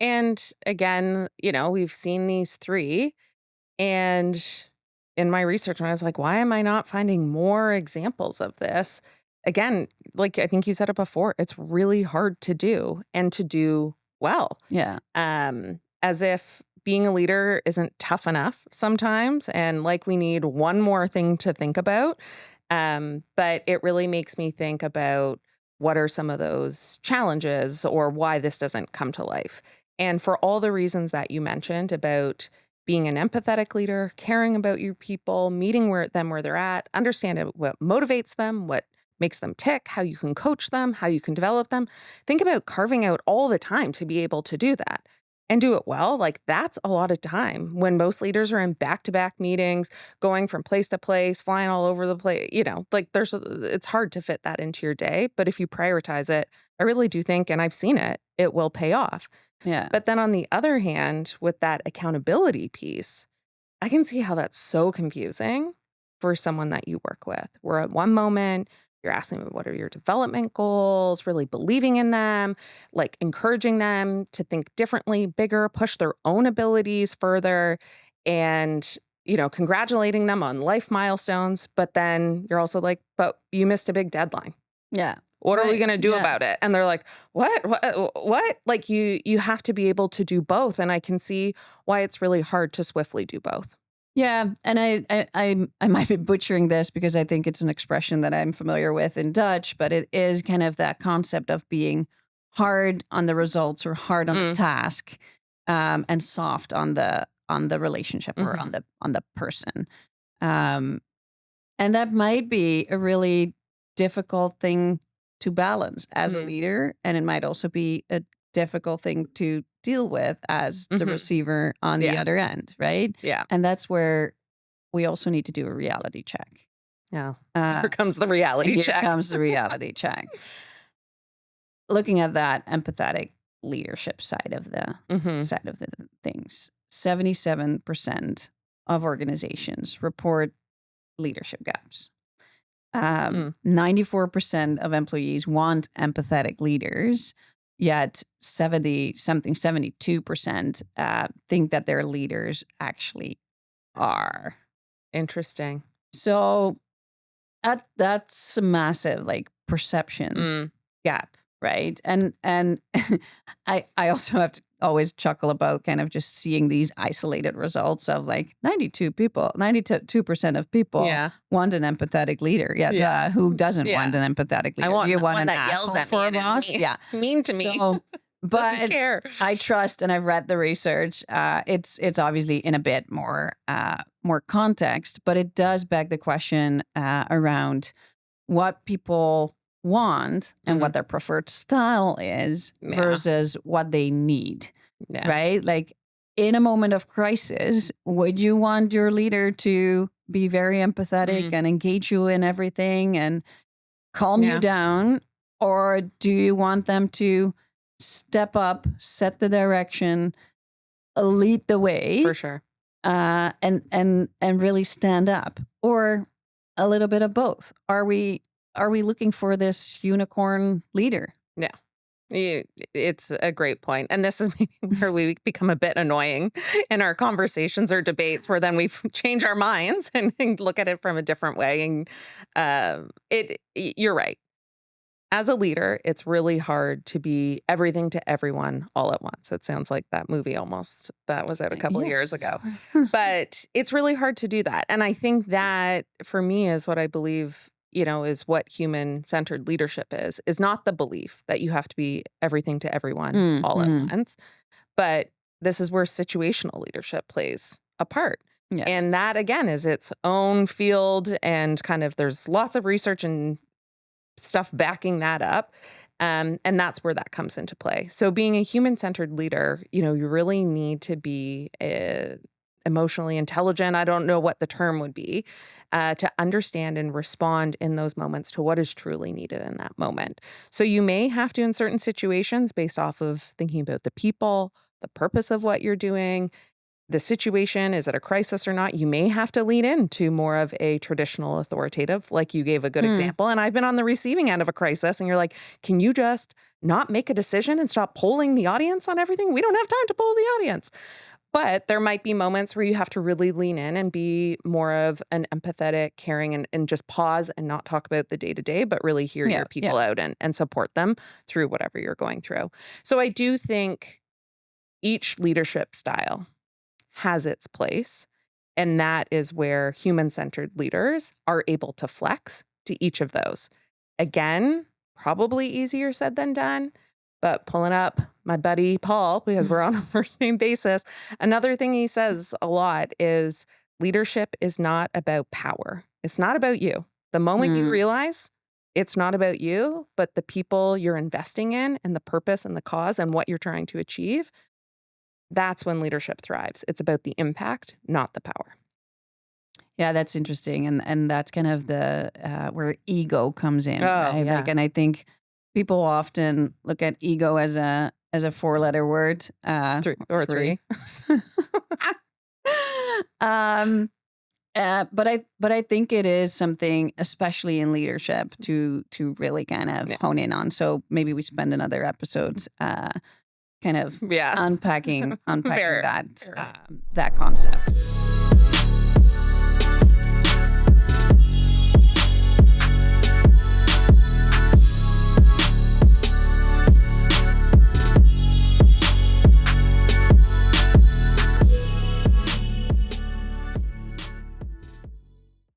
And again, we've seen these three. And in my research, when I was like, why am I not finding more examples of this? Again, like I think you said it before, it's really hard to do and to do well. Yeah. As if being a leader isn't tough enough sometimes, and like we need one more thing to think about. But it really makes me think about what are some of those challenges or why this doesn't come to life. And for all the reasons that you mentioned about being an empathetic leader, caring about your people, meeting where they're at, understanding what motivates them, what makes them tick, how you can coach them, how you can develop them. Think about carving out all the time to be able to do that and do it well. Like that's a lot of time when most leaders are in back-to-back meetings, going from place to place, flying all over the place, like it's hard to fit that into your day, but if you prioritize it, I really do think, and I've seen it, it will pay off. Yeah. But then on the other hand, with that accountability piece, I can see how that's so confusing for someone that you work with. Where at one moment, you're asking them, what are your development goals, really believing in them, like encouraging them to think differently, bigger, push their own abilities further, and, congratulating them on life milestones. But then you're also like, but you missed a big deadline. Yeah. What are we Right. gonna do Yeah. about it? And they're like, "What? What?" Like, you have to be able to do both, and I can see why it's really hard to swiftly do both. Yeah, and I might be butchering this because I think it's an expression that I'm familiar with in Dutch, but it is kind of that concept of being hard on the results or hard on the Mm, task, and soft on the relationship or mhm, on the person. Um, and that might be a really difficult thing to balance as a mhm, leader. And it might also be a difficult thing to deal with as the mhm. receiver on the Yeah, other end, right? yeah, And that's where we also need to do a reality check. yeah. Here Uh, comes the reality Here check. comes the reality check. Looking at that empathetic leadership Mhm, side of the things, 77% of organizations report leadership gaps. mm, 94% of employees want empathetic leaders, yet 72% think that their leaders actually are. interesting. So that's a massive like perception Mm, gap, right? And I also have to always chuckle about kind of just seeing these isolated results of like 92% of people yeah, want an empathetic leader. Yeah, yeah, duh. Who doesn't yeah. want an empathetic I leader? Do want you want one an that yells asshole at me for a and is boss? mean Yeah. mean to me. So, Doesn't but care. I trust, and I've read the research. It's obviously in a bit more context, but it does beg the question around what people want and Mhm, what their preferred style is yeah, versus what they need, yeah, right? Like in a moment of crisis, would you want your leader to be very empathetic mm, and engage you in everything and calm you yeah, down? Or do you want them to step up, set the direction, lead the for way, sure. and really stand up, or a little bit of both? Are we looking for this unicorn leader? Yeah. You it's a great point, and this is maybe where we become a bit annoying in our conversations or debates where then we change our minds and look at it from a different way, and, you're right. As a leader, it's really hard to be everything to everyone all at once. It sounds like that movie almost that was out a couple years Yes. ago. But it's really hard to do that, and I think that, for me, is what I believe, is what human-centered leadership is not the belief that you have to be everything to everyone all at Mhm. once, but this is where situational leadership plays a part, Yeah. and that, again, is its own field, and kind of there's lots of research and stuff backing that up. And that's where that comes into play. So being a human-centered leader, you really need to be emotionally intelligent. I don't know what the term would be, to understand and respond in those moments to what is truly needed in that moment. So you may have to, in certain situations, based off of thinking about the people, the purpose of what you're doing, the situation, is it a crisis or not? You may have to lean into more of a traditional authoritative, like you gave a good Mm. example. And I've been on the receiving end of a crisis, and you're like, can you just not make a decision and stop polling the audience on everything? We don't have time to poll the audience. But there might be moments where you have to really lean in and be more of an empathetic, caring, and just pause and not talk about the day to day, but really hear Yeah, your yeah. people out and support them through whatever you're going through. So I do think each leadership style has its place. And that is where human centered leaders are able to flex to each of those. Again, probably easier said than done, but pulling up my buddy Paul, because we're on a first name basis, another thing he says a lot is leadership is not about power. It's not about you. The moment you Mm. realize it's not about you, but the people you're investing in and the purpose and the cause and what you're trying to achieve, that's when leadership thrives. It's about the impact, not the power. Yeah, that's interesting, and that's kind of the where ego comes in, Oh, right? Like, yeah. and I think people often look at ego as a four-letter word, 3 or or three. 3. um, but I think it is something, especially in leadership, to really kind of Yeah. hone in on. So maybe we spend another episode, kind of Yeah. unpacking Fair, that fair. that concept.